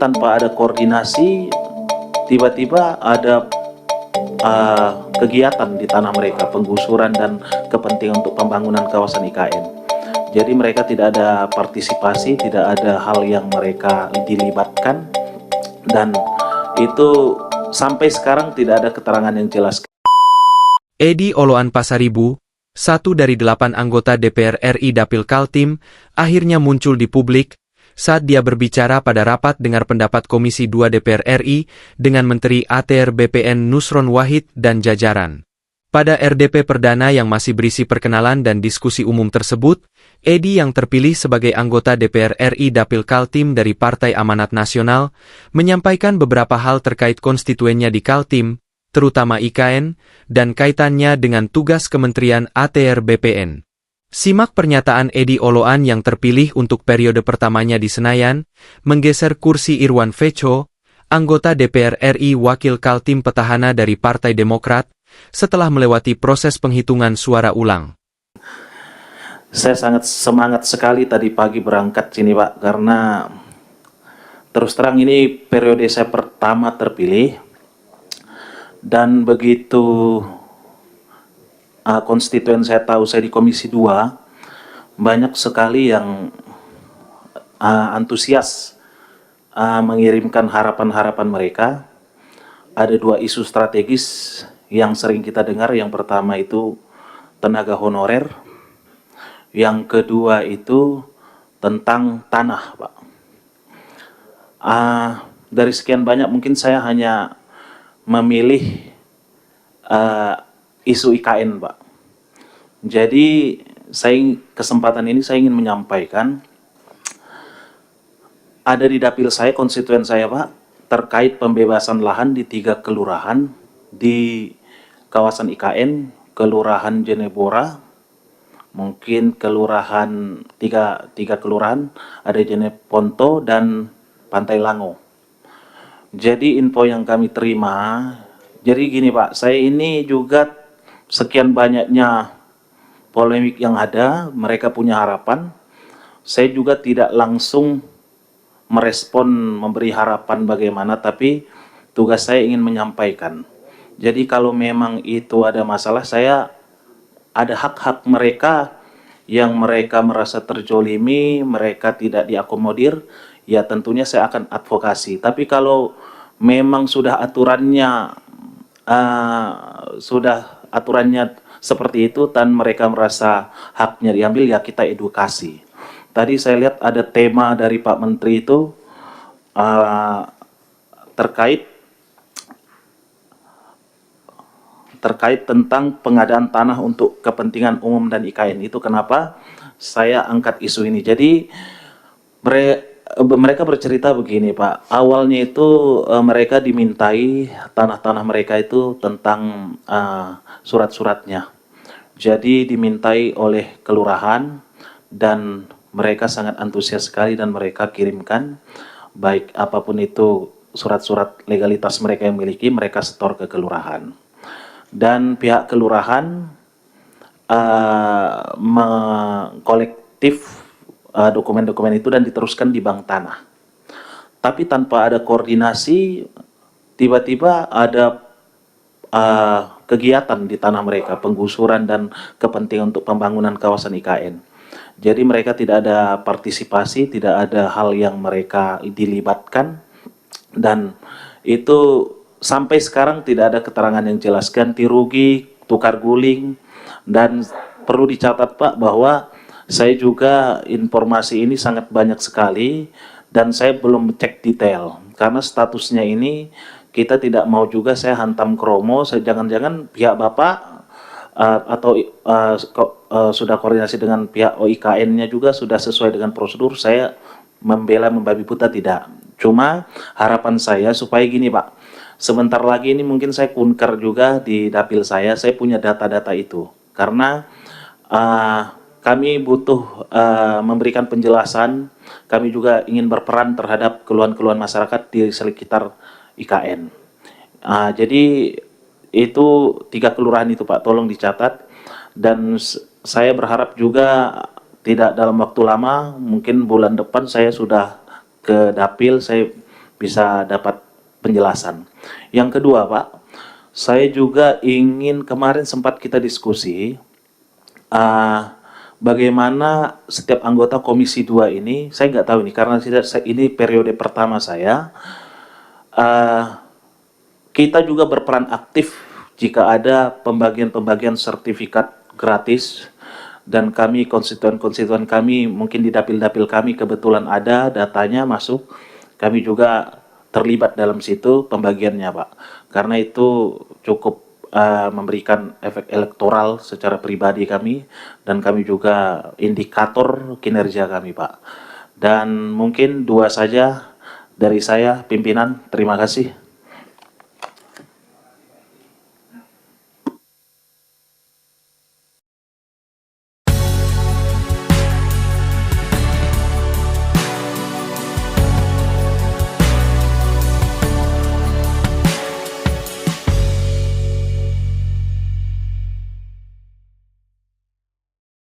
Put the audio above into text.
tanpa ada koordinasi, tiba-tiba ada kegiatan di tanah mereka, penggusuran dan kepentingan untuk pembangunan kawasan IKN. Jadi mereka tidak ada partisipasi, tidak ada hal yang mereka dilibatkan, dan itu sampai sekarang tidak ada keterangan yang jelas. Edi Oloan Pasaribu, satu dari 8 anggota DPR RI Dapil Kaltim, akhirnya muncul di publik saat dia berbicara pada rapat dengar pendapat Komisi 2 DPR RI dengan Menteri ATR BPN Nusron Wahid dan jajaran. Pada RDP perdana yang masih berisi perkenalan dan diskusi umum tersebut, Edi yang terpilih sebagai anggota DPR RI Dapil Kaltim dari Partai Amanat Nasional, menyampaikan beberapa hal terkait konstituennya di Kaltim, terutama IKN, dan kaitannya dengan tugas Kementerian ATR BPN. Simak pernyataan Edi Oloan yang terpilih untuk periode pertamanya di Senayan, menggeser kursi Irwan Fecho, anggota DPR RI Wakil Kaltim petahana dari Partai Demokrat, setelah melewati proses penghitungan suara ulang. Saya sangat semangat sekali tadi pagi berangkat sini Pak, karena terus terang ini periode saya pertama terpilih, dan begitu konstituen saya tahu saya di Komisi 2, banyak sekali yang antusias mengirimkan harapan-harapan mereka. Ada 2 isu strategis yang sering kita dengar. Yang pertama itu tenaga honorer, yang kedua itu tentang tanah, Pak. Dari sekian banyak mungkin saya hanya memilih isu IKN, Pak. Jadi kesempatan ini saya ingin menyampaikan, ada di dapil saya, konstituen saya Pak, terkait pembebasan lahan di 3 kelurahan di kawasan IKN, Kelurahan Jenebora, mungkin kelurahan tiga kelurahan, ada Jeneponto dan Pantai Lango. Jadi info yang kami terima, jadi gini Pak, saya ini juga sekian banyaknya polemik yang ada, mereka punya harapan. Saya juga tidak langsung merespon, memberi harapan bagaimana, tapi tugas saya ingin menyampaikan. Jadi kalau memang itu ada masalah, saya ada hak-hak mereka yang mereka merasa terjolimi, mereka tidak diakomodir, ya tentunya saya akan advokasi. Tapi kalau memang sudah aturannya seperti itu dan mereka merasa haknya diambil, ya kita edukasi. Tadi saya lihat ada tema dari Pak Menteri itu terkait tentang pengadaan tanah untuk kepentingan umum dan IKN. Itu kenapa saya angkat isu ini. Jadi mereka bercerita begini Pak, awalnya itu mereka dimintai tanah-tanah mereka itu tentang surat-suratnya. Jadi dimintai oleh kelurahan dan mereka sangat antusias sekali dan mereka kirimkan, baik apapun itu surat-surat legalitas mereka yang miliki, mereka setor ke kelurahan. Dan pihak kelurahan mengkolektif dokumen-dokumen itu dan diteruskan di bank tanah. Tapi tanpa ada koordinasi, tiba-tiba ada kegiatan di tanah mereka, penggusuran dan kepentingan untuk pembangunan kawasan IKN. Jadi mereka tidak ada partisipasi, tidak ada hal yang mereka dilibatkan, dan itu sampai sekarang tidak ada keterangan yang jelas, ganti rugi, tukar guling. Dan perlu dicatat Pak bahwa saya juga informasi ini sangat banyak sekali dan saya belum cek detail karena statusnya ini kita tidak mau juga saya hantam kromo, saya jangan-jangan pihak Bapak sudah koordinasi dengan pihak OIKN-nya juga sudah sesuai dengan prosedur, saya membela membabi buta, tidak. Cuma harapan saya supaya gini Pak, sebentar lagi ini mungkin saya kunker juga di dapil saya punya data-data itu. Karena kami butuh memberikan penjelasan, kami juga ingin berperan terhadap keluhan-keluhan masyarakat di sekitar IKN. Jadi itu 3 kelurahan itu Pak, tolong dicatat. Dan saya berharap juga tidak dalam waktu lama, mungkin bulan depan saya sudah ke dapil, saya bisa dapat penjelasan. Yang kedua, Pak, saya juga ingin, kemarin sempat kita diskusi, bagaimana setiap anggota Komisi 2 ini, saya nggak tahu ini, karena ini periode pertama saya, kita juga berperan aktif jika ada pembagian-pembagian sertifikat gratis, dan kami, konstituen-konstituen kami, mungkin di dapil-dapil kami kebetulan ada datanya masuk, kami juga terlibat dalam situ pembagiannya, Pak. Karena itu cukup memberikan efek elektoral secara pribadi kami, dan kami juga indikator kinerja kami, Pak. Dan mungkin dua saja dari saya, pimpinan. Terima kasih.